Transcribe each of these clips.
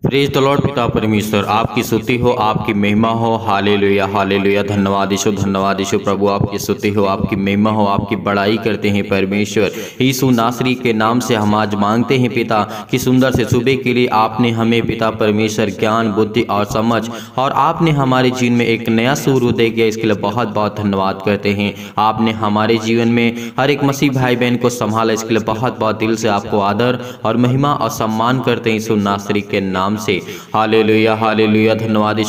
Praise the Lord. पिता परमेश्वर आपकी स्तुति हो, आपकी महिमा हो। Hallelujah hallelujah. धन्यवाद यीशु प्रभु, आपकी स्तुति हो, आपकी महिमा हो, आपकी बड़ाई करते हैं परमेश्वर। यीशु नासरी के नाम से हम आज मांगते हैं पिता कि सुंदर से सुबह के लिए आपने हमें पिता परमेश्वर ज्ञान, बुद्धि और समझ, और आपने हमारे जीवन में एक नया सूर्योदय किया, इसके लिए बहुत बहुत धन्यवाद करते हैं। आपने हमारे जीवन में हर एक मसीह भाई बहन को संभाला, इसके लिए बहुत बहुत दिल से आपको आदर और महिमा और सम्मान करते हैं यीशु नासरी के नाम से। Hallelujah hallelujah. धन्यवाद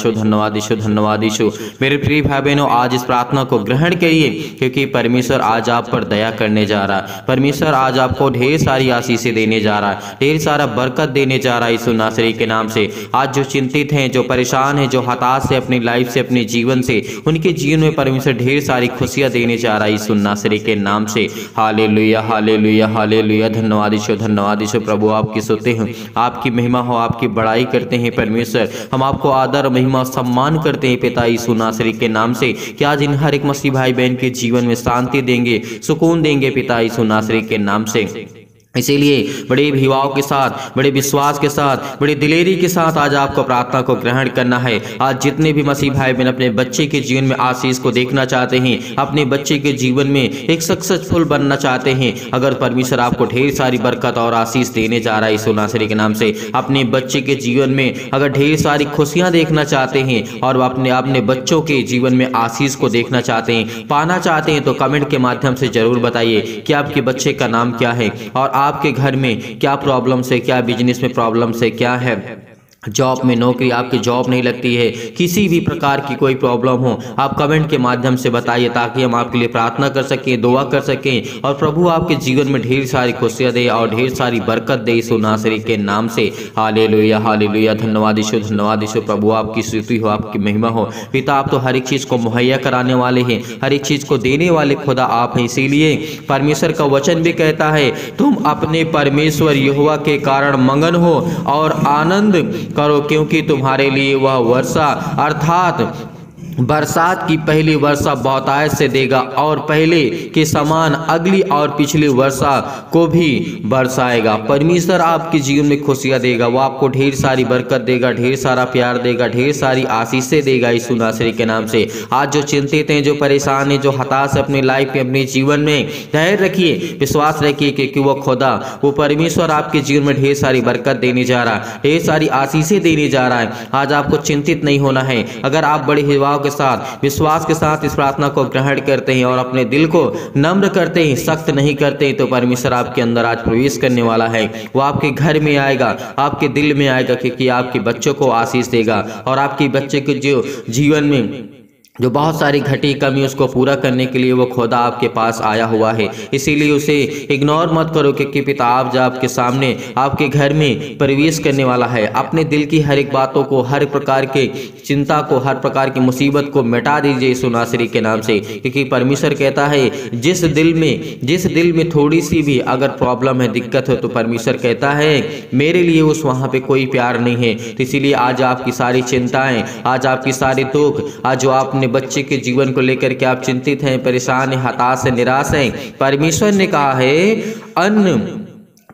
यीशु। मेरे प्रिय भाई बहनों, आज इस प्रार्थना को ग्रहण करिए, क्योंकि परमेश्वर आज आप पर दया करने जा रहा है। परमेश्वर आज आपको ढेर सारी आशीषें देने जा रहा है, ढेर सारा बरकत देने जा रहा है यीशु नासरी के नाम से। आज जो चिंतित हैं, जो परेशान हैं, जो हताश है अपनी लाइफ से, अपने जीवन से, उनके जीवन में परमेश्वर ढेर सारी खुशियां देने जा रहा है यीशु नासरी के नाम से। Hallelujah hallelujah hallelujah. धन्यवाद यीशु प्रभु, आपकी स्तुति हो, आपकी महिमा हो, आपकी बड़ाई करते हैं परमेश्वर। हम आपको आदर, महिमा, सम्मान करते हैं पिता यीशु नासरी के नाम से, कि आज इन हर एक मसीह भाई बहन के जीवन में शांति देंगे, सुकून देंगे पिता यीशु नासरी के नाम से। इसीलिए बड़े भाव के साथ, बड़े विश्वास के साथ, बड़ी दिलेरी के साथ आज आपको प्रार्थना को ग्रहण करना है। आज जितने भी मसीह भाई बहन अपने बच्चे के जीवन में आशीष को देखना चाहते हैं, अपने बच्चे के जीवन में एक सक्सेसफुल बनना चाहते हैं, अगर परमेश्वर आपको ढेर सारी बरकत और आशीष देने जा रहा है यीशु नासरी के नाम से, अपने बच्चे के जीवन में अगर ढेर सारी खुशियां देखना चाहते हैं और अपने बच्चों के जीवन में आशीष को देखना चाहते हैं, पाना चाहते हैं, तो कमेंट के माध्यम से जरूर बताइए कि आपके बच्चे का नाम क्या है और आपके घर में क्या प्रॉब्लम्स है, क्या बिजनेस में प्रॉब्लम्स है, क्या है, जॉब में नौकरी, आपकी जॉब नहीं लगती है, किसी भी प्रकार की कोई प्रॉब्लम हो, आप कमेंट के माध्यम से बताइए, ताकि हम आपके लिए प्रार्थना कर सकें, दुआ कर सकें, और प्रभु आपके जीवन में ढेर सारी खुशियां दे और ढेर सारी बरकत दे यीशु नासरी के नाम से। Hallelujah hallelujah. धन्यवाद यीशु प्रभु, आपकी स्तुति हो, आपकी महिमा हो। पिता, आप तो हर एक चीज़ को मुहैया कराने वाले हैं, हर एक चीज़ को देने वाले खुदा आप हैं। इसीलिए परमेश्वर का वचन भी कहता है, तुम अपने परमेश्वर यहोवा के कारण मगन हो और आनंद करो, क्योंकि तुम्हारे लिए वह वर्षा अर्थात बरसात की पहली वर्षा बहुतायत से देगा, और पहले के समान अगली और पिछली वर्षा को भी बरसाएगा। परमेश्वर आपके जीवन में खुशियां देगा, वो आपको ढेर सारी बरकत देगा, ढेर सारा प्यार देगा, ढेर सारी आशीषें देगा यीशु नासरी के नाम से। आज जो चिंतित हैं, जो परेशान हैं, जो हताश है अपनी लाइफ में, अपने जीवन में, धैर्य रखिए, विश्वास रखिए, क्योंकि वो खुदा, वो परमेश्वर आपके जीवन में ढेर सारी बरकत देने जा रहा है, ढेर सारी आशीषें देने जा रहा है। आज आपको चिंतित नहीं होना है। अगर आप बड़े हिवाव के साथ, विश्वास के साथ इस प्रार्थना को ग्रहण करते हैं और अपने दिल को नम्र करते हैं, सख्त नहीं करते हैं, तो परमेश्वर आपके अंदर आज प्रवेश करने वाला है। वो आपके घर में आएगा, आपके दिल में आएगा, क्योंकि आपके बच्चों को आशीष देगा, और आपके बच्चे के जो जीवन में जो बहुत सारी घटी कमी, उसको पूरा करने के लिए वो खुदा आपके पास आया हुआ है। इसीलिए उसे इग्नोर मत करो, क्योंकि पिता आप जब आपके सामने, आपके घर में प्रवेश करने वाला है, अपने दिल की हर एक बातों को, हर प्रकार के चिंता को, हर प्रकार की मुसीबत को मिटा दीजिए यीशु नासरी के नाम से। क्योंकि परमेश्वर कहता है, जिस दिल में थोड़ी सी भी अगर प्रॉब्लम है, दिक्कत हो, तो परमेश्वर कहता है मेरे लिए उस वहाँ पे कोई प्यार नहीं है। तो इसीलिए आज आपकी सारी चिंताएं, आज आपकी सारी दुख, आज जो आप अपने बच्चे के जीवन को लेकर के आप चिंतित हैं, परेशान हैं, हताश हैं, निराश हैं, परमेश्वर ने कहा है अन्न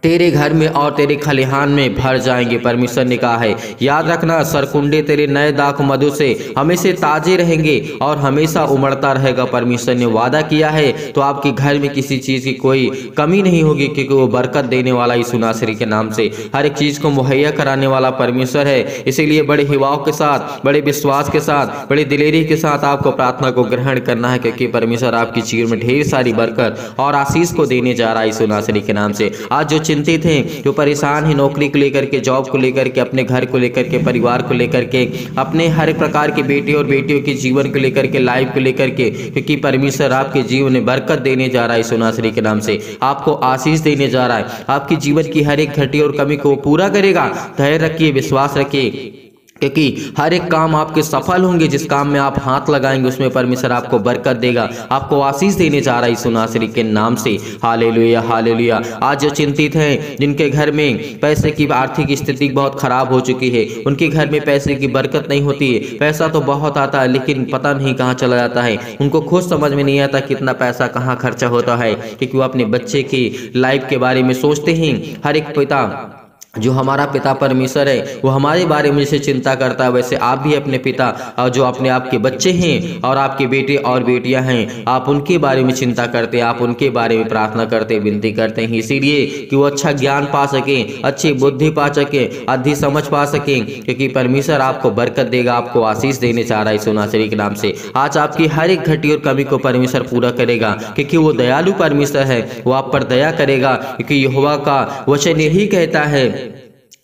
तेरे घर में और तेरे खलिहान में भर जाएंगे। परमेश्वर ने कहा है, याद रखना, सरकुंडे तेरे नए दाख मधु से हमेशा ताजे रहेंगे और हमेशा उमड़ता रहेगा। परमेश्वर ने वादा किया है, तो आपके घर में किसी चीज़ की कोई कमी नहीं होगी, क्योंकि वो बरकत देने वाला यीशु नासरी के नाम से, हर एक चीज़ को मुहैया कराने वाला परमेश्वर है। इसीलिए बड़े हिवाव के साथ, बड़े विश्वास के साथ, बड़ी दिलेरी के साथ आपको प्रार्थना को ग्रहण करना है, क्योंकि परमेश्वर आपकी जीवन में ढेर सारी बरकत और आशीष को देने जा रहा है यीशु नासरी के नाम से। आज जो चिंतित हैं, जो परेशान हैं, नौकरी को लेकर के, जॉब को लेकर के, अपने घर को लेकर के, परिवार को लेकर के, अपने हर प्रकार के बेटे और बेटियों के जीवन को लेकर के, लाइफ को लेकर के, क्योंकि परमेश्वर आपके जीवन में बरकत देने जा रहा है यीशु नासरी के नाम से, आपको आशीष देने जा रहा है, आपकी जीवन की हर एक घटी और कमी को पूरा करेगा। धैर्य रखिए, विश्वास रखिए, क्योंकि हर एक काम आपके सफल होंगे, जिस काम में आप हाथ लगाएंगे उसमें परमेश्वर आपको बरकत देगा, आपको आशीष देने जा रहा है यीशु नासरी के नाम से। Hallelujah hallelujah. आज जो चिंतित हैं, जिनके घर में पैसे की आर्थिक स्थिति बहुत खराब हो चुकी है, उनके घर में पैसे की बरकत नहीं होती है, पैसा तो बहुत आता है लेकिन पता नहीं कहाँ चला जाता है, उनको खुद समझ में नहीं आता कितना पैसा कहाँ खर्चा होता है, क्योंकि वो अपने बच्चे की लाइफ के बारे में सोचते हैं। हर एक पिता, जो हमारा पिता परमेश्वर है, वो हमारे बारे में जैसे चिंता करता है, वैसे आप भी अपने पिता और जो अपने आपके बच्चे हैं और आपके बेटे और बेटियां हैं, आप उनके बारे में चिंता करते हैं, आप उनके बारे में प्रार्थना करते हैं, विनती करते हैं, इसीलिए कि वो अच्छा ज्ञान पा सकें, अच्छी बुद्धि पा सकें, अच्छी समझ पा सकें, क्योंकि परमेश्वर आपको बरकत देगा, आपको आशीष देने चाह रहा है यीशु नासरी के नाम से। आज आपकी हर एक घटी और कमी को परमेश्वर पूरा करेगा, क्योंकि वो दयालु परमेश्वर है, वो आप पर दया करेगा, क्योंकि यहोवा का वचन यही कहता है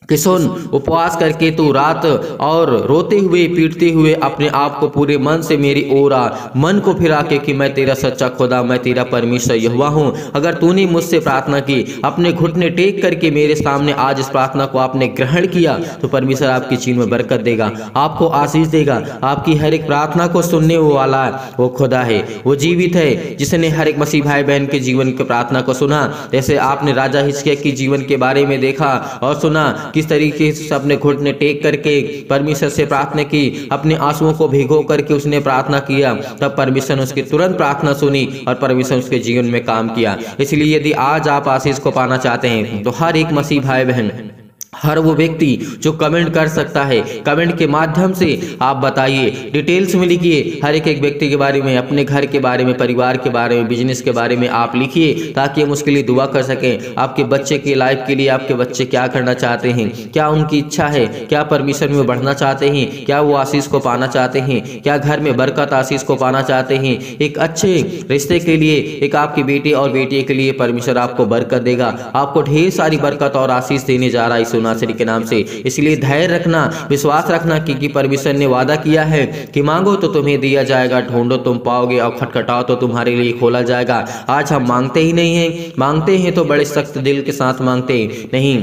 कि सुन, उपवास करके तू रात और रोते हुए पीटते हुए अपने आप को पूरे मन से मेरी ओर आ, मन को फिरा के कि मैं तेरा सच्चा खुदा, मैं तेरा परमेश्वर यहोवा हूँ। अगर तूने मुझसे प्रार्थना की, अपने घुटने टेक करके मेरे सामने आज इस प्रार्थना को आपने ग्रहण किया, तो परमेश्वर आपकी जीवन में बरकत देगा, आपको आशीष देगा, आपकी हर एक प्रार्थना को सुनने वाला वो खुदा है, वो जीवित है, जिसने हर एक मसीह भाई बहन के जीवन की प्रार्थना को सुना। जैसे आपने राजा हिजकिय्याह की जीवन के बारे में देखा और सुना, किस तरीके से अपने घुटने टेक करके परमेश्वर से प्रार्थना की, अपने आंसुओं को भिगो करके उसने प्रार्थना किया, तब परमेश्वर ने उसकी तुरंत प्रार्थना सुनी और परमेश्वर उसके जीवन में काम किया। इसलिए यदि आज आप आशीष को पाना चाहते हैं, तो हर एक मसीह भाई बहन, हर वो व्यक्ति जो कमेंट कर सकता है, कमेंट के माध्यम से आप बताइए, डिटेल्स में लिखिए, हर एक व्यक्ति के बारे में, अपने घर के बारे में, परिवार के बारे में, बिजनेस के बारे में आप लिखिए, ताकि हम उसके लिए दुआ कर सकें। आपके बच्चे की लाइफ के लिए आपके बच्चे क्या करना चाहते हैं, क्या उनकी इच्छा है, क्या परमेश्वर में बढ़ना चाहते हैं, क्या वो आशीष को पाना चाहते हैं, क्या घर में बरकत आशीष को पाना चाहते हैं, एक अच्छे रिश्ते के लिए, एक आपके बेटे और बेटी के लिए परमेश्वर आपको बरकत देगा, आपको ढेर सारी बरकत और आशीष देने जा रहा है यीशु नासरी के नाम से। इसलिए धैर्य रखना, विश्वास रखना, क्योंकि परमेश्वर ने वादा किया है कि मांगो तो तुम्हें दिया जाएगा, ढूंढो तुम पाओगे, और खटखटाओ तो तुम्हारे लिए खोला जाएगा। आज हम मांगते ही नहीं हैं, मांगते हैं तो बड़े सख्त दिल के साथ मांगते नहीं।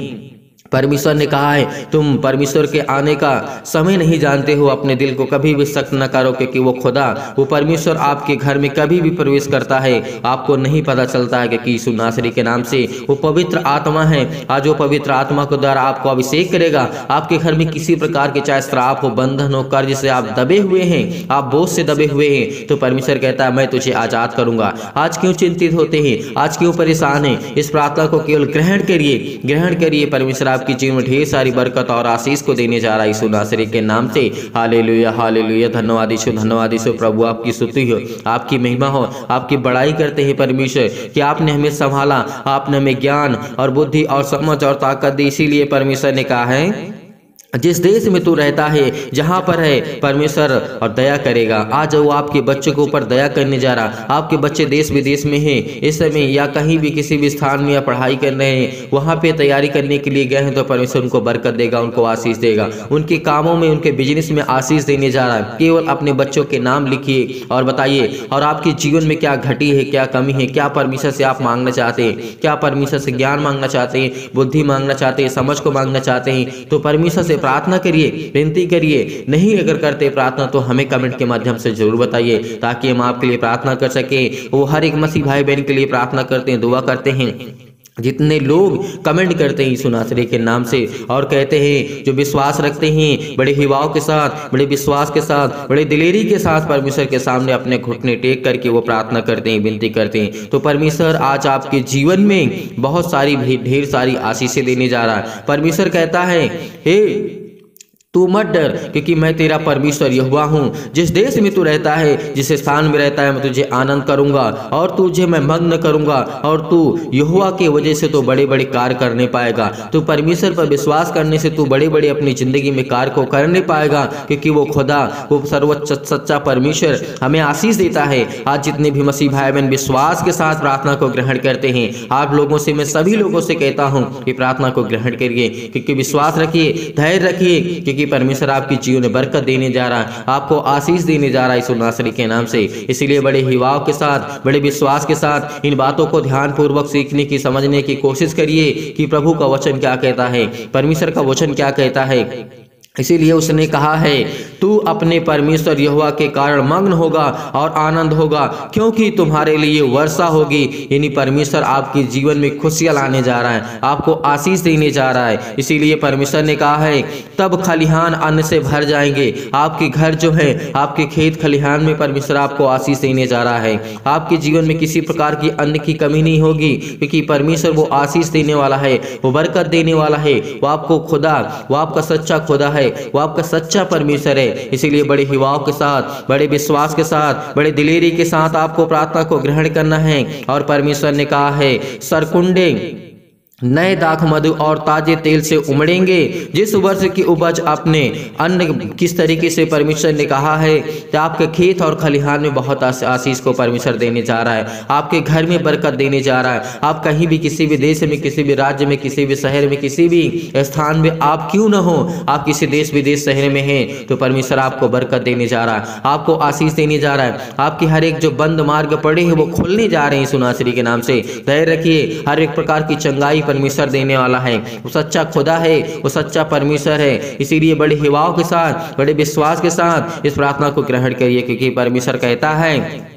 परमेश्वर ने कहा है, तुम परमेश्वर के आने का समय नहीं जानते हो, अपने दिल को कभी भी सख्त न करो, क्योंकि वो खुदा, वो परमेश्वर आपके घर में कभी भी प्रवेश करता है, आपको नहीं पता चलता है, क्योंकि यीशु नासरी के नाम से वो पवित्र आत्मा है। आज वो पवित्र आत्मा के द्वारा आपको अभिषेक करेगा। आपके घर में किसी प्रकार के चाहे श्राप हो, बंधन हो, कर्ज से आप दबे हुए हैं, आप बोझ से दबे हुए हैं, तो परमेश्वर कहता है मैं तुझे आजाद करूंगा। आज क्यों चिंतित होते हैं, आज क्यों परेशान हैं? इस प्रार्थना को केवल ग्रहण करिए, ग्रहण करिए। परमेश्वर आपकी जीवन में ढेर सारी बरकत और आशीष को देने जा रहा है यीशु नासरी के नाम से। Hallelujah hallelujah. धन्यवाद यीशु, प्रभु आपकी स्तुति हो, आपकी महिमा हो, आपकी बड़ाई करते हैं परमेश्वर कि आपने हमें संभाला, आपने हमें ज्ञान और बुद्धि और समझ और ताकत दी। इसीलिए परमेश्वर ने कहा है, जिस देश में तू रहता है, जहाँ पर है परमेश्वर और दया करेगा। आज वो आपके बच्चों के ऊपर दया करने जा रहा। आपके बच्चे देश विदेश में हैं इस समय, या कहीं भी किसी भी स्थान में या पढ़ाई कर रहे हैं, वहाँ पे तैयारी करने के लिए गए हैं, तो परमेश्वर उनको बरकत देगा, उनको आशीष देगा, उनके कामों में, उनके बिजनेस में आशीष देने जा रहा है। केवल अपने बच्चों के नाम लिखिए और बताइए, और आपके जीवन में क्या घटी है, क्या कमी है, क्या परमेश्वर से आप मांगना चाहते हैं, क्या परमेश्वर से ज्ञान मांगना चाहते हैं, बुद्धि मांगना चाहते हैं, समझ को मांगना चाहते हैं, तो परमेश्वर से प्रार्थना करिए, विनती करिए। नहीं अगर करते प्रार्थना, तो हमें कमेंट के माध्यम से जरूर बताइए, ताकि हम आपके लिए प्रार्थना कर सके। वो हर एक मसीह भाई बहन के लिए प्रार्थना करते हैं, दुआ करते हैं। जितने लोग कमेंट करते हैं यीशु नासरी के नाम से और कहते हैं, जो विश्वास रखते हैं, बड़े हिवाव के साथ, बड़े विश्वास के साथ, बड़े दिलेरी के साथ परमेश्वर के सामने अपने घुटने टेक करके वो प्रार्थना करते हैं, विनती करते हैं, तो परमेश्वर आज आपके जीवन में बहुत सारी ढेर सारी आशीषें देने जा रहा है। परमेश्वर कहता है, हे तू मत डर, क्योंकि मैं तेरा परमेश्वर यहोवा हूँ। जिस देश में तू रहता है, जिस स्थान में रहता है, मैं तुझे आनंद करूंगा और तुझे मैं मग्न करूंगा, और तू यहोवा के वजह से तो बड़े बड़े कार्य करने पाएगा। तू परमेश्वर पर विश्वास करने से तू बड़े बड़े अपनी जिंदगी में कार्य को करने पाएगा, क्योंकि वो खुदा, वो सर्वोच्च सच्चा परमेश्वर हमें आशीष देता है। आज जितने भी मसीह भाई बहन विश्वास के साथ प्रार्थना को ग्रहण करते हैं, आप लोगों से, मैं सभी लोगों से कहता हूँ कि प्रार्थना को ग्रहण करिए, क्योंकि विश्वास रखिए, धैर्य रखिए, क्योंकि परमेश्वर आपकी जीवन में बरकत देने जा रहा है, आपको आशीष देने जा रहा है यीशु नासरी के नाम से। इसलिए बड़े हिवाव के साथ, बड़े विश्वास के साथ इन बातों को ध्यान पूर्वक सीखने की, समझने की कोशिश करिए कि प्रभु का वचन क्या कहता है, परमेश्वर का वचन क्या कहता है। इसीलिए उसने कहा है, तू अपने परमेश्वर यहोवा के कारण मग्न होगा और आनंद होगा, क्योंकि तुम्हारे लिए वर्षा होगी। यानी परमेश्वर आपके जीवन में खुशियां लाने जा रहा है, आपको आशीष देने जा रहा है। इसीलिए परमेश्वर ने कहा है, तब खलिहान अन्न से भर जाएंगे। आपके घर जो है, आपके खेत खलिहान में परमेश्वर आपको आशीष देने जा रहा है। आपके जीवन में किसी प्रकार की अन्न की कमी नहीं होगी, क्योंकि परमेश्वर वो आशीष देने वाला है, वो बरकत देने वाला है। वो आपको खुदा, वो आपका सच्चा खुदा है, वो आपका सच्चा परमेश्वर है। इसीलिए बड़े हिवाव के साथ, बड़े विश्वास के साथ, बड़े दिलेरी के साथ आपको प्रार्थना को ग्रहण करना है। और परमेश्वर ने कहा है, सरकुंडे नए दाख मधु और ताजे तेल से उमड़ेंगे। जिस वर्ष की उपज अपने अन्न किस तरीके से परमेश्वर ने कहा है कि आपके खेत और खलिहान में बहुत आशीष को परमेश्वर देने जा रहा है, आपके घर में बरकत देने जा रहा है। आप कहीं भी, किसी भी देश में, किसी भी राज्य में, किसी भी शहर में, किसी भी स्थान में आप क्यों न हो, आप किसी देश विदेश शहर में हैं, तो परमेश्वर आपको बरकत देने जा रहा है, आपको आशीष देने जा रहा है। आपकी हर एक जो बंद मार्ग पड़े हैं वो खुलने जा रहे हैं सुनासरी के नाम से। धैर्य रखिए, हर एक प्रकार की चंगाई परमेश्वर देने वाला है। वो सच्चा खुदा है, वो सच्चा परमेश्वर है। इसीलिए बड़े हिवाव के साथ, बड़े विश्वास के साथ इस प्रार्थना को ग्रहण करिए, क्योंकि परमेश्वर कहता है,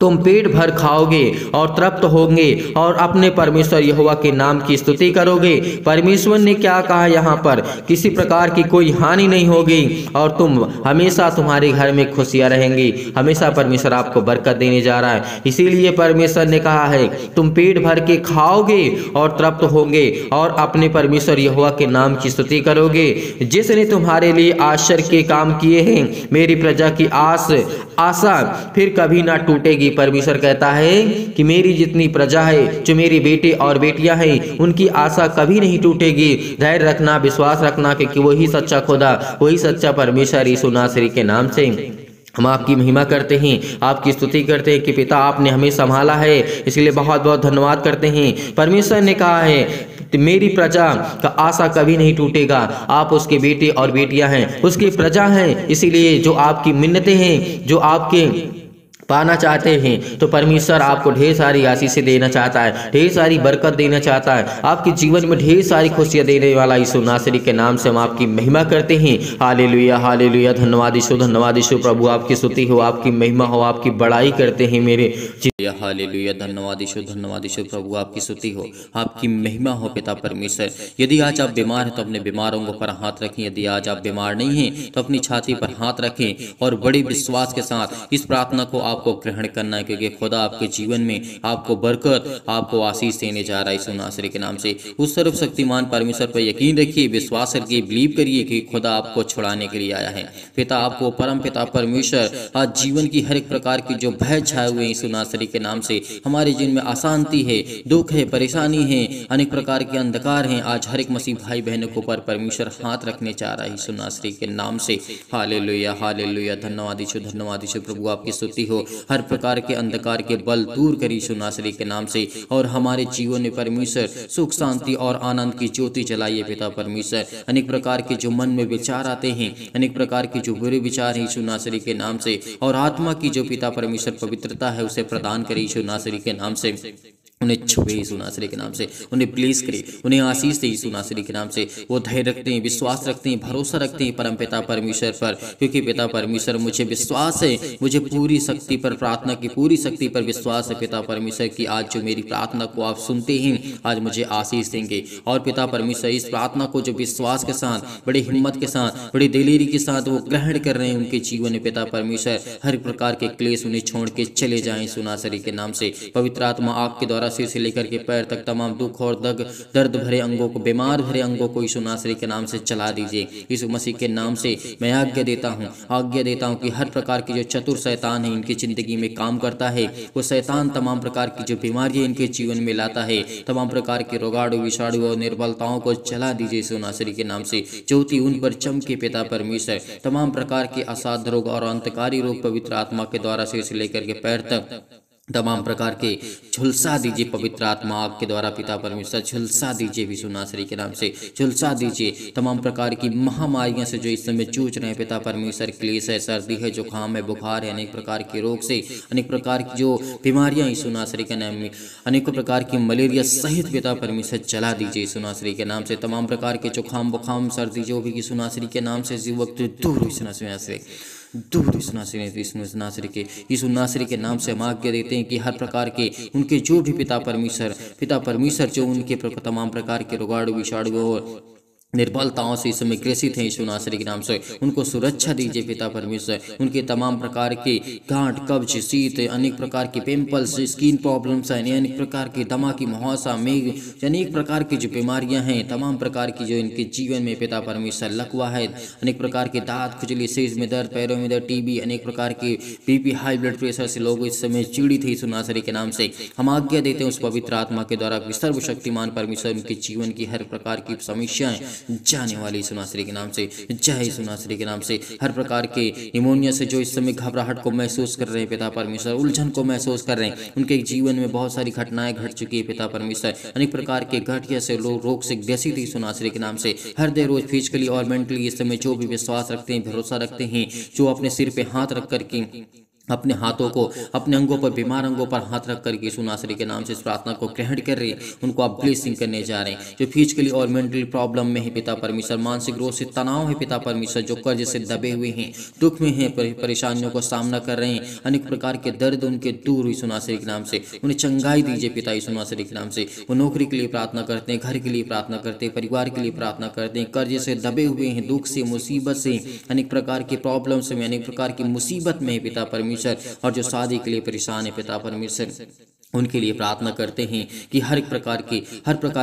तुम पेट भर खाओगे और तृप्त होंगे और अपने परमेश्वर यहोवा के नाम की स्तुति करोगे। परमेश्वर ने क्या कहा यहाँ पर, किसी प्रकार की कोई हानि नहीं होगी और तुम हमेशा, तुम्हारे घर में खुशियाँ रहेंगी। हमेशा परमेश्वर आपको बरकत देने जा रहा है। इसीलिए परमेश्वर ने कहा है, तुम पेट भर के खाओगे और तृप्त होंगे और अपने परमेश्वर यहोवा के नाम की स्तुति करोगे, जिसने तुम्हारे लिए आश्चर्य के काम किए हैं। मेरी प्रजा की आशा फिर कभी ना टूटेगी। परमेश्वर कहता है कि मेरी जितनी प्रजा है, जो मेरी बेटे और बेटियां हैं, उनकी आशा कभी नहीं टूटेगी। धैर्य रखना, विश्वास रखना, क्योंकि वही सच्चा खुदा, वही सच्चा परमेश्वर यीशु नासरी के नाम से हम आपकी महिमा करते हैं, आपकी स्तुति करते हैं कि पिता आपने हमें संभाला है। इसलिए बहुत बहुत धन्यवाद करते हैं। परमेश्वर ने कहा है, मेरी प्रजा का आशा कभी नहीं टूटेगा। आप उसके बेटे और बेटियां हैं, उसकी प्रजा हैं। इसीलिए जो आपकी मिन्नतें हैं, जो आपके पाना चाहते हैं, तो परमेश्वर आपको ढेर सारी आशीष देना चाहता है, ढेर सारी बरकत देना चाहता है। आपके जीवन में ढेर सारी खुशियां देने वाला यीशु नासरी के नाम से हम आपकी महिमा करते हैं। हालेलुया, हालेलुया, धन्यवाद यीशु, धन्यवाद यीशु। प्रभु आपकी स्तुति हो, आपकी महिमा हो, आपकी बड़ाई करते हैं मेरे। हालेलुया, धन्यवाद यीशु, धन्यवाद यीशु। प्रभु आपकी स्तुति हो, आपकी महिमा हो पिता परमेश्वर। यदि आज आप बीमार हैं तो अपने बीमारों पर हाथ रखें। यदि आज आप बीमार नहीं हैं तो अपनी छाती पर हाथ रखें और बड़े विश्वास के साथ इस प्रार्थना को आपको ग्रहण करना है, क्योंकि खुदा आपके जीवन में आपको बरकत, आपको आशीष देने जा रहा है यीशु नासरी के नाम से। उस सर्वशक्तिमान परमेश्वर पर यकीन रखिए, विश्वास रखिए, बिलीव करिए कि खुदा आपको छुड़ाने के लिए आया है। पिता आपको, परम पिता परमेश्वर, आज जीवन की हर एक प्रकार की जो भय छाए हुए यीशु नासरी के नाम से, हमारे जीवन में अशांति है, दुख है, परेशानी है, अनेक प्रकार के अंधकार हैं, आज हर एक मसीह भाई बहनों के ऊपर परमेश्वर हाथ रखने चाह रहा है यीशु नासरी के नाम से। हालेलुया, हालेलुया, धन्यवाद यीशु, धन्यवाद यीशु। प्रभु आपकी स्तुति हो, हर प्रकार के अंधकार के बल दूर करी यीशु नासरी के नाम से, और हमारे जीवन में परमेश्वर सुख, शांति और आनंद की ज्योति जलाइए पिता परमेश्वर। अनेक प्रकार के जो मन में विचार आते हैं, अनेक प्रकार के जो बुरे विचार हैं यीशु नासरी के नाम से, और आत्मा की जो पिता परमेश्वर पवित्रता है उसे प्रदान करे यीशु नासरी के नाम से। उन्हें छुए यीशु नासरी के नाम से, उन्हें ब्लेस करे, उन्हें आशीष दे यीशु नासरी के नाम से। वो धैर्य रखते हैं, विश्वास रखते हैं, भरोसा रखते हैं परम पिता परमेश्वर पर, क्योंकि पिता परमेश्वर मुझे विश्वास है, मुझे पूरी शक्ति पर, प्रार्थना की पूरी शक्ति पर विश्वास है पिता परमेश्वर की आज जो मेरी प्रार्थना को आप सुनते हैं, आज मुझे आशीष देंगे। और पिता परमेश्वर इस प्रार्थना को जो विश्वास के साथ, बड़ी हिम्मत के साथ, बड़ी दिलेरी के साथ वो ग्रहण कर रहे हैं, उनके जीवन में पिता परमेश्वर हर प्रकार के क्लेश उन्हें छोड़ के चले जाएं यीशु नासरी के नाम से। पवित्र आत्मा आग के द्वारा सिर से लेकर के पैर तक तमाम दुख और दर्द भरे अंगों को, बीमार भरे अंगों को यीशु नासरी के नाम से चला दीजिए। यीशु मसीह के नाम से मैं आज्ञा देता हूँ कि हर प्रकार की जो चतुर शैतान है इनकी जिंदगी में काम करता है, वो शैतान तमाम प्रकार की जो बीमारियां इनके जीवन में लाता है, तमाम प्रकार के रोगाणु, विषाणु और निर्बलताओं को चला दीजिए यीशु नासरी के नाम से। ज्योति उन पर चमके पिता परमेश्वर, तमाम प्रकार के असाध्य रोग और अंतकारी रोग पवित्र आत्मा के द्वारा सिर से लेकर के पैर तक तमाम प्रकार के झुलसा दीजिए पवित्र आत्मा आग के द्वारा पिता परमेश्वर, झुलसा दीजिए यीशु नासरी के नाम से, झुलसा दीजिए तमाम प्रकार की महामारियां से जो इस समय जूझ रहे हैं पिता परमेश्वर, क्लेश है, सर्दी है, जुकाम है, बुखार है, अनेक प्रकार के रोग से, अनेक प्रकार की जो बीमारियां यीशु नासरी के नाम में, अनेकों प्रकार की मलेरिया सहित पिता परमेश्वर चला दीजिए यीशु नासरी के नाम से, तमाम प्रकार के जुकाम बुखाम सर्दी जो भी यीशु नासरी के नाम से इसी वक्त दूर यीशु नासरी से दूर इस नासरी के नाम से हम आज्ञा देते हैं कि हर प्रकार के उनके जो भी पिता परमेश्वर जो उनके तमाम प्रकार के रोगाणु विषाणु निर्बलताओं से इस समय ग्रसित हैं यीशु नासरी के नाम से, उनको सुरक्षा दीजिए पिता परमेश्वर, उनके तमाम प्रकार के गांठ कब्ज शीत अनेक प्रकार के पिंपल्स स्किन प्रॉब्लम्स हैं, अनेक प्रकार के दमा की मुहासा मेघ अनेक प्रकार की जो बीमारियां हैं, तमाम प्रकार की जो इनके जीवन में पिता परमेश्वर लकवा है, अनेक प्रकार के दांत खुजली, सिर में दर्द, पैरों में दर्द, टीबी, अनेक प्रकार के बीपी हाई ब्लड प्रेशर से लोग इस समय पीड़ित थे यीशु नासरी के नाम से, हम आज्ञा देते हैं उस पवित्र आत्मा के द्वारा सर्वशक्तिमान परमेश्वर उनके जीवन की हर प्रकार की समस्याएं जाने वाली यीशु नासरी के नाम से, जय यीशु नासरी के नाम से, हर प्रकार के निमोनिया से जो इस समय घबराहट को महसूस कर रहे हैं पिता परमेश्वर, उलझन को महसूस कर रहे हैं, उनके जीवन में बहुत सारी घटनाएं घट चुकी है पिता परमेश्वर, अनेक प्रकार के गठिया से रोग से ग्रसित यीशु नासरी के नाम से, हर देर रोज फिजिकली और मेंटली इस समय जो भी विश्वास रखते हैं, भरोसा रखते हैं, जो अपने सिर पे हाथ रख करके अपने हाथों को अपने अंगों पर, बीमार अंगों पर हाथ रख कर यीशु नासरी के नाम से इस प्रार्थना को ग्रहण कर रहे हैं, उनको आप ब्लेसिंग करने जा रहे हैं, जो फिजिकली और मेंटली प्रॉब्लम में है पिता परमेश्वर, मानसिक रोग से तनाव है पिता परमेश्वर, जो कर्ज से दबे हुए हैं, दुख में हैं, परेशानियों को सामना कर रहे हैं, अनेक प्रकार के दर्द उनके दूर यीशु नासरी के नाम से, उन्हें चंगाई दीजिए पिता यीशु नासरी के नाम से, वो नौकरी के लिए प्रार्थना करते हैं, घर के लिए प्रार्थना करते हैं, परिवार के लिए प्रार्थना करते हैं, कर्ज से दबे हुए हैं, दुख से, मुसीबत से, अनेक प्रकार की प्रॉब्लम्स में, अनेक प्रकार की मुसीबत में पिता परमेश्वर, और जो शादी के लिए परेशान है पिता परमेश्वर, उनके लिए प्रार्थना करते हैं कि हर प्रकार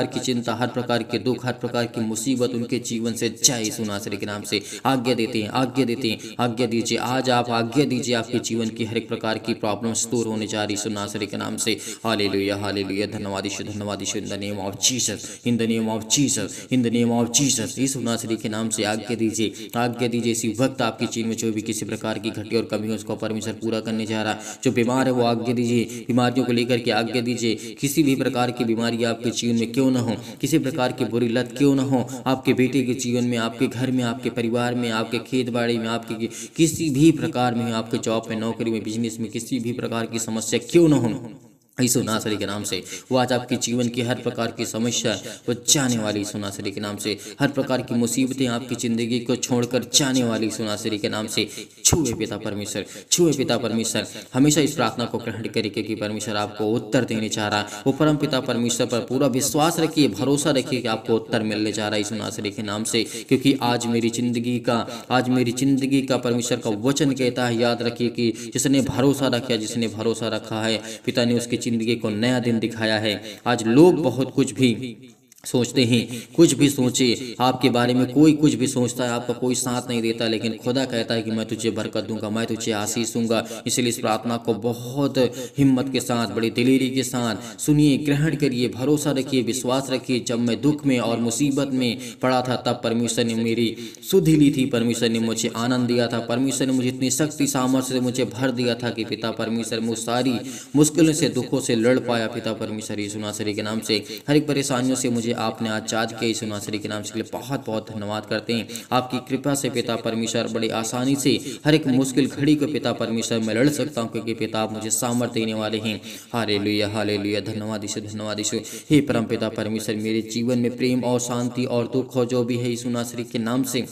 की चिंता, हर प्रकार के दुख, हर प्रकार की मुसीबत उनके जीवन से जय यीशु नासरी के नाम से आज्ञा देते हैं, आज्ञा दीजिए, आज आप आज्ञा दीजिए, आपके जीवन की हर एक प्रकार की प्रॉब्लम्स दूर होने जा रही यीशु नासरी के नाम से, हालेलुया हालेलुया, धन्यवाद यीशु, in the name of Jesus, in the name of Jesus, in the name of Jesus, यीशु नासरी के नाम से आज्ञा दीजिए इसी वक्त आपके जीवन में जो भी किसी प्रकार की घटी और कमी उसको परमेश्वर पूरा करने जा रहा, जो बीमार है वो आज्ञा दीजिए, बीमारियों को लेकर की आज्ञा दीजिए, किसी भी प्रकार की बीमारी आपके जीवन में क्यों न हो, किसी प्रकार की बुरी लत क्यों न हो, आपके बेटे के जीवन में, आपके घर में, आपके परिवार में, आपके खेत बाड़ी में, आपके किसी भी प्रकार में, आपके जॉब में, नौकरी में, बिजनेस में किसी भी प्रकार की समस्या क्यों न हो, यीशु नासरी के नाम से वो आज आपके जीवन की हर प्रकार की समस्या वो जाने वाली यीशु नासरी के नाम से, हर प्रकार की मुसीबतें आपकी ज़िंदगी को छोड़कर जाने वाली यीशु नासरी के नाम से छुए पिता परमेश्वर, हमेशा इस प्रार्थना को ग्रहण करिए क्योंकि परमेश्वर आपको उत्तर देने जा रहा है। वो परम पिता परमेश्वर पर पूरा विश्वास रखिए, भरोसा रखिए कि आपको उत्तर मिलने जा रहा है यीशु नासरी के नाम से, क्योंकि आज मेरी जिंदगी का परमेश्वर का वचन कहता है, याद रखिए कि जिसने भरोसा रखा है पिता ने उसकी जिंदगी को नया दिन दिखाया है। आज लोग बहुत कुछ भी सोचते हैं, कुछ भी सोचे आपके बारे में, कोई कुछ भी सोचता है, आपका कोई साथ नहीं देता, लेकिन खुदा कहता है कि मैं तुझे बरकत दूंगा, मैं तुझे आशीष दूंगा। इसलिए इस प्रार्थना को बहुत हिम्मत के साथ, बड़ी दिलेरी के साथ सुनिए, ग्रहण करिए, भरोसा रखिए, विश्वास रखिए। जब मैं दुख में और मुसीबत में पड़ा था तब परमेश्वर ने मेरी सुधि ली थी, परमेश्वर ने मुझे आनंद दिया था, परमेश्वर ने मुझे इतनी शक्ति सामर्थ्य से मुझे भर दिया था कि पिता परमेश्वर मुझ सारी मुश्किलों से, दुखों से लड़ पाया पिता परमेश्वर यीशु नासरी के नाम से। हर एक परेशानियों से मुझे आपने आजाद किया यीशु नासरी के नाम से, लिए बहुत बहुत धन्यवाद करते हैं। आपकी कृपा से पिता परमेश्वर बड़ी आसानी से हर एक मुश्किल घड़ी को पिता परमेश्वर मैं लड़ सकता हूं, क्योंकि पिता आप मुझे सामर्थ्य देने वाले हैं। हालेलुया हालेलुया, धन्यवाद यीशु। हे परम पिता परमेश्वर, मेरे जीवन में प्रेम और शांति और दुख हो जो भी है यीशु नासरी के नाम से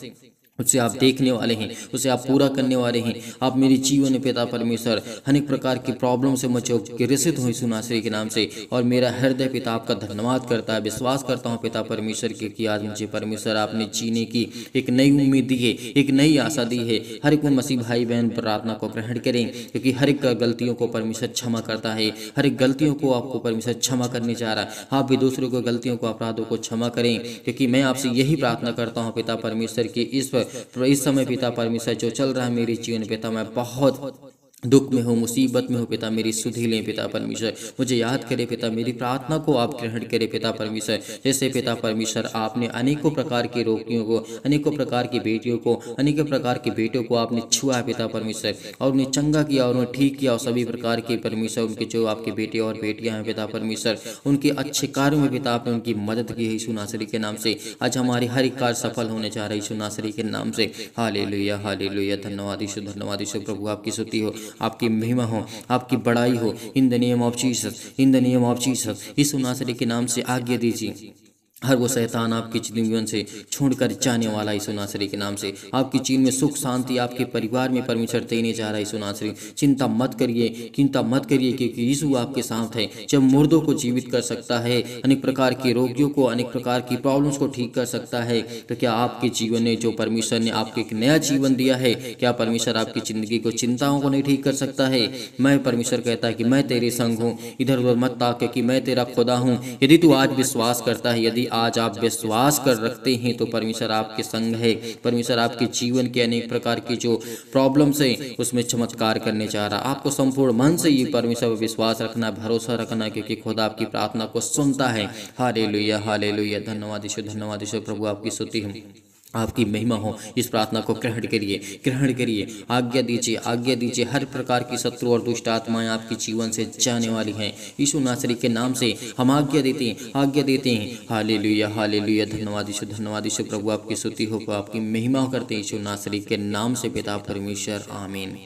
उसे आप देखने वाले हैं, उसे आप पूरा करने वाले हैं। आप मेरे जीवन में पिता परमेश्वर अनेक प्रकार की प्रॉब्लम से मुझे ग्रसित हुई यीशु नासरी के नाम से, और मेरा हृदय पिता आपका धन्यवाद करता है, विश्वास करता हूं पिता परमेश्वर के कि आज मुझे परमेश्वर आपने जीने की एक नई उम्मीद दी है, एक नई आशा दी है। हर एक मसीह भाई बहन प्रार्थना को ग्रहण करें, क्योंकि हर एक गलतियों को परमेश्वर क्षमा करता है, हर एक गलतियों को आपको परमेश्वर क्षमा करने जा रहा है। आप भी दूसरों को गलतियों को, अपराधों को क्षमा करें, क्योंकि मैं आपसे यही प्रार्थना करता हूँ पिता परमेश्वर की इस समय पिता परमेश्वर जो चल रहा है मेरे जीवन पिता, मैं बहुत दुख में हो, मुसीबत में हो पिता, मेरी सुधि लें पिता परमेश्वर। मुझे याद करें पिता, मेरी प्रार्थना को आप ग्रहण करें पिता परमेश्वर। जैसे पिता परमेश्वर आपने अनेकों प्रकार की रोगियों को, अनेकों प्रकार की बेटियों को, अनेकों प्रकार के बेटों को आपने छुआ है पिता परमेश्वर, और उन्हें चंगा किया और उन्हें ठीक किया। और सभी प्रकार के परमेश्वर उनके जो आपके बेटे और बेटियां हैं पिता परमेश्वर, उनके अच्छे कार्यों में पिता आपने उनकी मदद की है यीशु नासरी के नाम से। आज हमारे हर एक कार्य सफल होने जा रहे यीशु नासरी के नाम से। हालेलुया हालेलुया, धन्यवाद यीशु, धन्यवाद यीशु प्रभु। आपकी स्तुति हो, आपकी महिमा हो, आपकी बड़ाई हो। In the name of Jesus, in the name of Jesus, यीशु नासरी के नाम से आज्ञा दीजिए। हर वो शैतान आपके जीवन से छोड़कर जाने वाला यीशु नासरी के नाम से। आपकी चीन में सुख शांति आपके परिवार में परमेश्वर देने जा रहा है यीशु नासरी। चिंता मत करिए, चिंता मत करिए, क्योंकि यीशु आपके साथ है। जब मुर्दों को जीवित कर सकता है, अनेक प्रकार के रोगियों को, अनेक प्रकार की प्रॉब्लम्स को ठीक कर सकता है, तो क्या आपके जीवन में जो परमेश्वर ने आपको एक नया जीवन दिया है, क्या परमेश्वर आपकी जिंदगी को, चिंताओं को नहीं ठीक कर सकता है? मैं परमेश्वर कहता है कि मैं तेरे संग हूँ, इधर उधर मत ताक, क्योंकि मैं तेरा खुदा हूँ। यदि तू आज विश्वास करता है, यदि आज आप विश्वास कर रखते हैं, तो परमेश्वर आपके संग है। परमेश्वर आपके जीवन के अनेक प्रकार की जो प्रॉब्लम्स है उसमें चमत्कार करने जा रहा। आपको संपूर्ण मन से ये परमेश्वर पर विश्वास रखना, भरोसा रखना, क्योंकि खुदा आपकी प्रार्थना को सुनता है। हालेलुया हालेलुया, धन्यवाद यीशु, धन्यवाद यीशु प्रभु। आपकी स्तुति हो, आपकी महिमा हो। इस प्रार्थना को ग्रहण करिए, ग्रहण करिए। आज्ञा दीजिए, आज्ञा दीजिए। हर प्रकार की शत्रु और दुष्ट आत्माएं आपके जीवन से जाने वाली हैं यीशु नासरी के नाम से। हम आज्ञा देते हैं, आज्ञा देते हैं। हालेलुया हालेलुया, धन्यवाद यीशु, धन्यवाद यीशु प्रभु। आपकी स्तुति हो, आपकी महिमा करते हैं यीशु नासरी के नाम से पिता परमेश्वर, आमीन।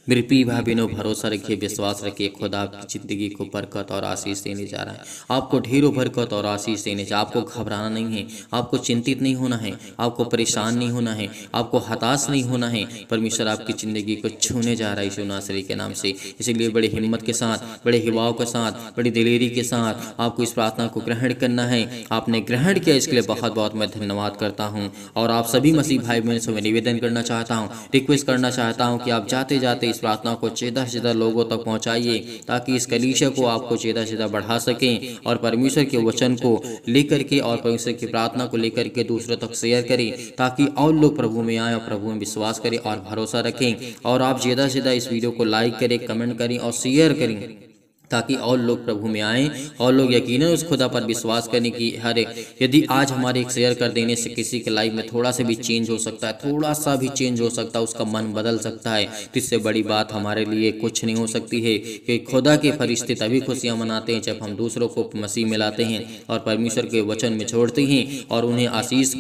मेरे प्रिय भाई बहनों, भरोसा रखिए, विश्वास रखिए, खुदा आपकी जिंदगी को बरकत और आशीष देने जा रहा है। आपको ढेरों बरकत और आशीष देने जा। आपको घबराना नहीं है, आपको चिंतित नहीं होना है, आपको परेशान नहीं होना है, आपको हताश नहीं होना है। परमेश्वर आपकी जिंदगी को छूने जा रहा है यीशु नासरी के नाम से। इसीलिए बड़ी हिम्मत के साथ, बड़े हिवाओं के साथ, बड़ी दिलेरी के साथ आपको इस प्रार्थना को ग्रहण करना है। आपने ग्रहण किया, इसके लिए बहुत बहुत मैं धन्यवाद करता हूँ। और आप सभी मसीह भाई बहनों से मैं निवेदन करना चाहता हूँ, रिक्वेस्ट करना चाहता हूँ कि आप जाते जाते इस प्रार्थना को ज़्यादा से ज़्यादा लोगों तक पहुंचाइए, ताकि इस कलीसिया को आपको ज़्यादा से ज़्यादा बढ़ा सकें और परमेश्वर के वचन को लेकर के और परमेश्वर की प्रार्थना को लेकर के दूसरों तक शेयर करें, ताकि और लोग प्रभु में आए और प्रभु में विश्वास करें और भरोसा रखें। और आप ज़्यादा से ज़्यादा इस वीडियो को लाइक करें, कमेंट करें और शेयर करें, ताकि और लोग प्रभु में आएँ और लोग यकीनन उस खुदा पर विश्वास करने की हर एक। यदि आज हमारे एक शेयर कर देने से किसी के लाइफ में थोड़ा सा भी चेंज हो सकता है, थोड़ा सा भी चेंज हो सकता है, उसका मन बदल सकता है, तो इससे बड़ी बात हमारे लिए कुछ नहीं हो सकती है। कि खुदा के फरिश्ते तभी खुशियाँ मनाते हैं जब हम दूसरों को मसीह मिलाते हैं और परमेश्वर के वचन में छोड़ते हैं और उन्हें आशीष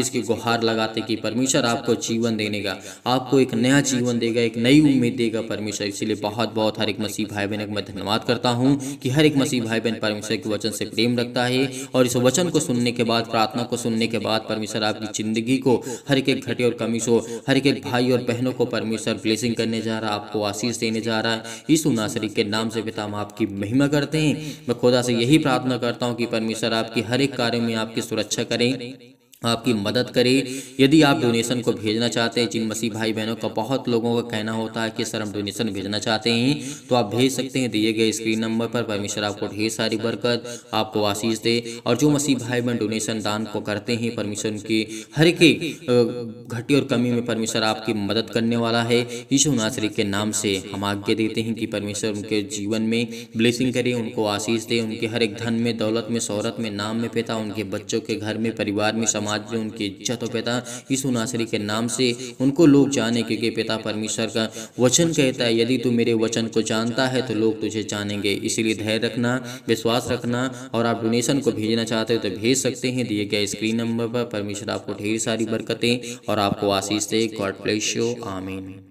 की गुहार लगाते कि परमेश्वर आपको जीवन देने का, आपको एक नया जीवन देगा, एक नई उम्मीद देगा परमेश्वर। इसीलिए बहुत बहुत हर एक मसीह भाई बहन को मैं धन्यवाद करता हूं कि हर एक मसीह भाई बहन परमेश्वर के वचन से प्रेम रखता है और इस वचन को सुनने के बाद, प्रार्थना को सुनने के बाद परमेश्वर आपकी जिंदगी को, हर एक घटे और कमी से, हर एक भाई और बहनों को परमेश्वर ब्लेसिंग करने जा रहा है, आपको आशीष देने जा रहा है। यीशु नासरी के नाम से पिता हम आपकी महिमा करते हैं। मैं खुदा से यही प्रार्थना करता हूँ कि परमेश्वर आपकी हर एक कार्य में आपकी सुरक्षा करें, आपकी मदद करे। यदि आप डोनेशन को भेजना चाहते हैं, जिन मसीह भाई बहनों का बहुत लोगों का कहना होता है कि सर हम डोनेशन भेजना चाहते हैं, तो आप भेज सकते हैं दिए गए स्क्रीन नंबर पर। परमेश्वर आपको ढेर सारी बरकत, आपको आशीष दे। और जो मसीह भाई बहन डोनेशन दान को करते हैं, परमेश्वर उनकी हर एक घटी और कमी में परमेश्वर आपकी मदद करने वाला है। यीशु नासरी के नाम से हम आज्ञा देते हैं कि परमेश्वर उनके जीवन में ब्लेसिंग करे, उनको आशीष दे, उनके हर एक धन में, दौलत में, शोहरत में, नाम में पिता, उनके बच्चों के घर में, परिवार में, समाज में उनकी इज्जत हो पिता। यीशु नासरी के नाम से उनको लोग जाने, क्योंकि पिता परमेश्वर का वचन कहता है यदि तू मेरे वचन को जानता है तो लोग तुझे जानेंगे। इसीलिए धैर्य रखना, विश्वास रखना। और आप डोनेशन को भेजना चाहते हो तो भेज सकते हैं दिए गए स्क्रीन नंबर पर। परमेश्वर आपको ढेर सारी बरकतें और आपको आशीष दे। गॉड ब्लेस यू, आमीन।